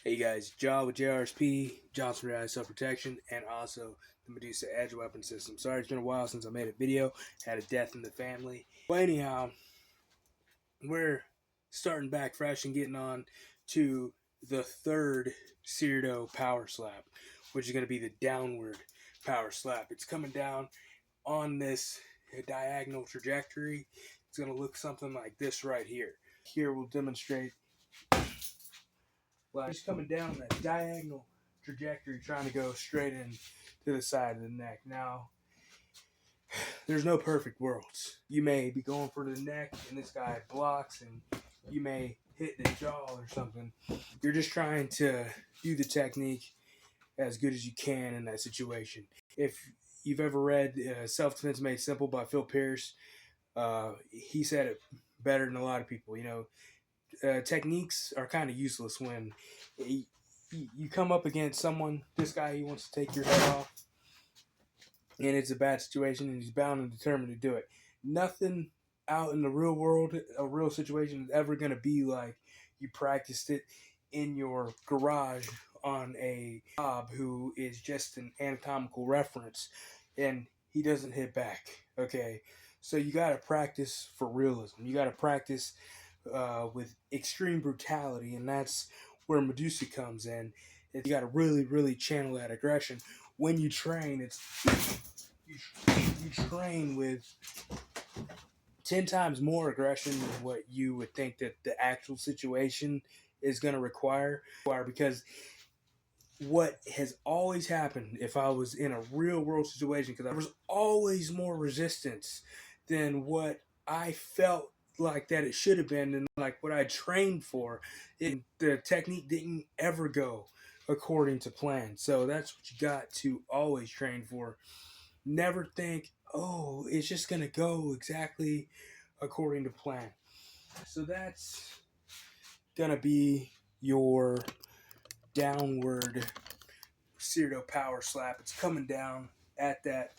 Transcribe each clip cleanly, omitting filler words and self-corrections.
Hey guys, John with JRSP, Johnson Rally Self Protection, and also the Medusa Edge Weapon System. Sorry, it's been a while since I made a video. Had a death in the family. But anyhow, we're starting back fresh and getting on to the third Seardo power slap, which is going to be the downward power slap. It's coming down on this diagonal trajectory. It's going to look something like this right here. Here we'll demonstrate like just coming down that diagonal trajectory, trying to go straight in to the side of the neck. Now, there's no perfect worlds. You may be going for the neck, and this guy blocks, and you may hit the jaw or something. You're just trying to do the technique as good as you can in that situation. If you've ever read Self Defense Made Simple by Phil Pierce, he said it better than a lot of people. Techniques are kind of useless when you come up against someone, this guy, he wants to take your head off, and it's a bad situation, and he's bound and determined to do it. Nothing out in the real world, a real situation, is ever going to be like you practiced it in your garage on a job who is just an anatomical reference, and he doesn't hit back, okay? So you got to practice for realism. You got to practice with extreme brutality, and that's where Medusa comes in. You got to really, really channel that aggression. When you train, you train with 10 times more aggression than what you would think that the actual situation is going to require. Because what has always happened if I was in a real world situation, because there was always more resistance than what I felt like that it should have been, and like what I trained for. The technique didn't ever go according to plan. So that's what you got to always train for. Never think, oh, it's just going to go exactly according to plan. So that's going to be your downward Seardo power slap. It's coming down at that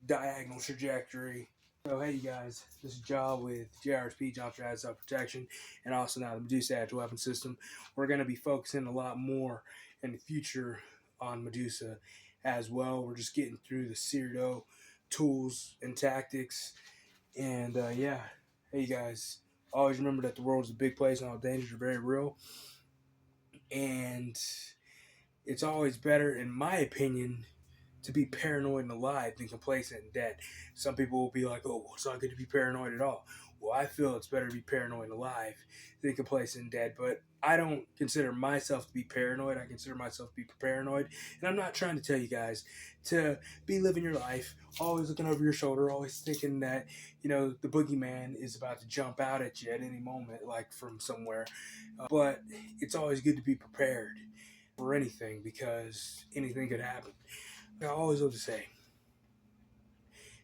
diagonal trajectory. So hey you guys, this is Jaw with JRSP, Johnson Rally Self Protection, and also now the Medusa Edge Weapon System. We're going to be focusing a lot more in the future on Medusa as well. We're just getting through the Seardo tools and tactics. And yeah, hey you guys, always remember that the world is a big place and all dangers are very real. And it's always better, in my opinion, to be paranoid and alive than complacent and dead. Some people will be like, oh, well, it's not good to be paranoid at all. Well, I feel it's better to be paranoid and alive than complacent and dead. But I don't consider myself to be paranoid. I consider myself to be paranoid. And I'm not trying to tell you guys to be living your life, always looking over your shoulder, always thinking that, the boogeyman is about to jump out at you at any moment, like from somewhere. But it's always good to be prepared for anything, because anything could happen. I always love to say,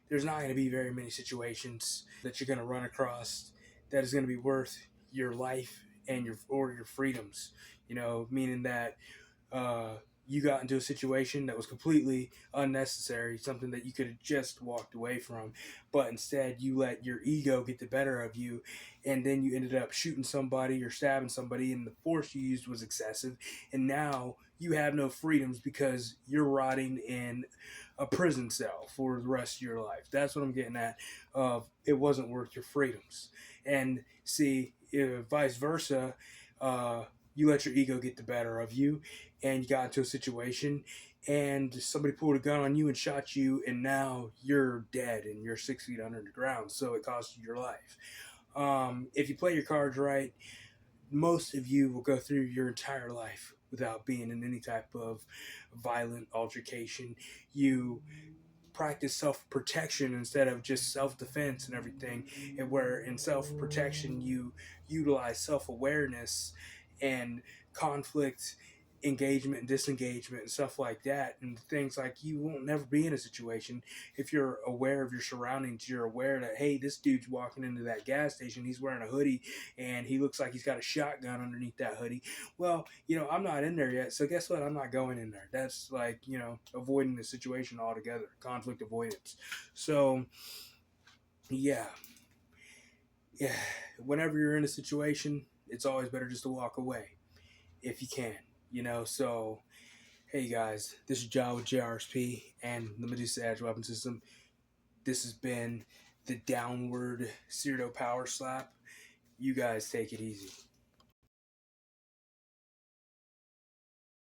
there's not going to be very many situations that you're going to run across that is going to be worth your life and your freedoms. Meaning that you got into a situation that was completely unnecessary, something that you could have just walked away from, but instead you let your ego get the better of you, and then you ended up shooting somebody or stabbing somebody, and the force you used was excessive, and now you have no freedoms because you're rotting in a prison cell for the rest of your life. That's what I'm getting at. It wasn't worth your freedoms. And see, if vice versa, you let your ego get the better of you, and you got into a situation and somebody pulled a gun on you and shot you, and now you're dead and you're 6 feet under the ground, so it cost you your life. If you play your cards right, most of you will go through your entire life without being in any type of violent altercation. You practice self-protection instead of just self-defense and everything, and where in self-protection you utilize self-awareness and conflict engagement and disengagement and stuff like that, and things like you won't never be in a situation if you're aware of your surroundings. You're aware that, hey, this dude's walking into that gas station, he's wearing a hoodie and he looks like he's got a shotgun underneath that hoodie. Well, I'm not in there yet, so guess what? I'm not going in there. That's like, avoiding the situation altogether, conflict avoidance. So yeah, whenever you're in a situation, it's always better just to walk away. if you can, you know. So hey guys, this is John with JRSP and the Medusa Edge Weapon System. This has been the downward Seardo Power Slap. You guys take it easy.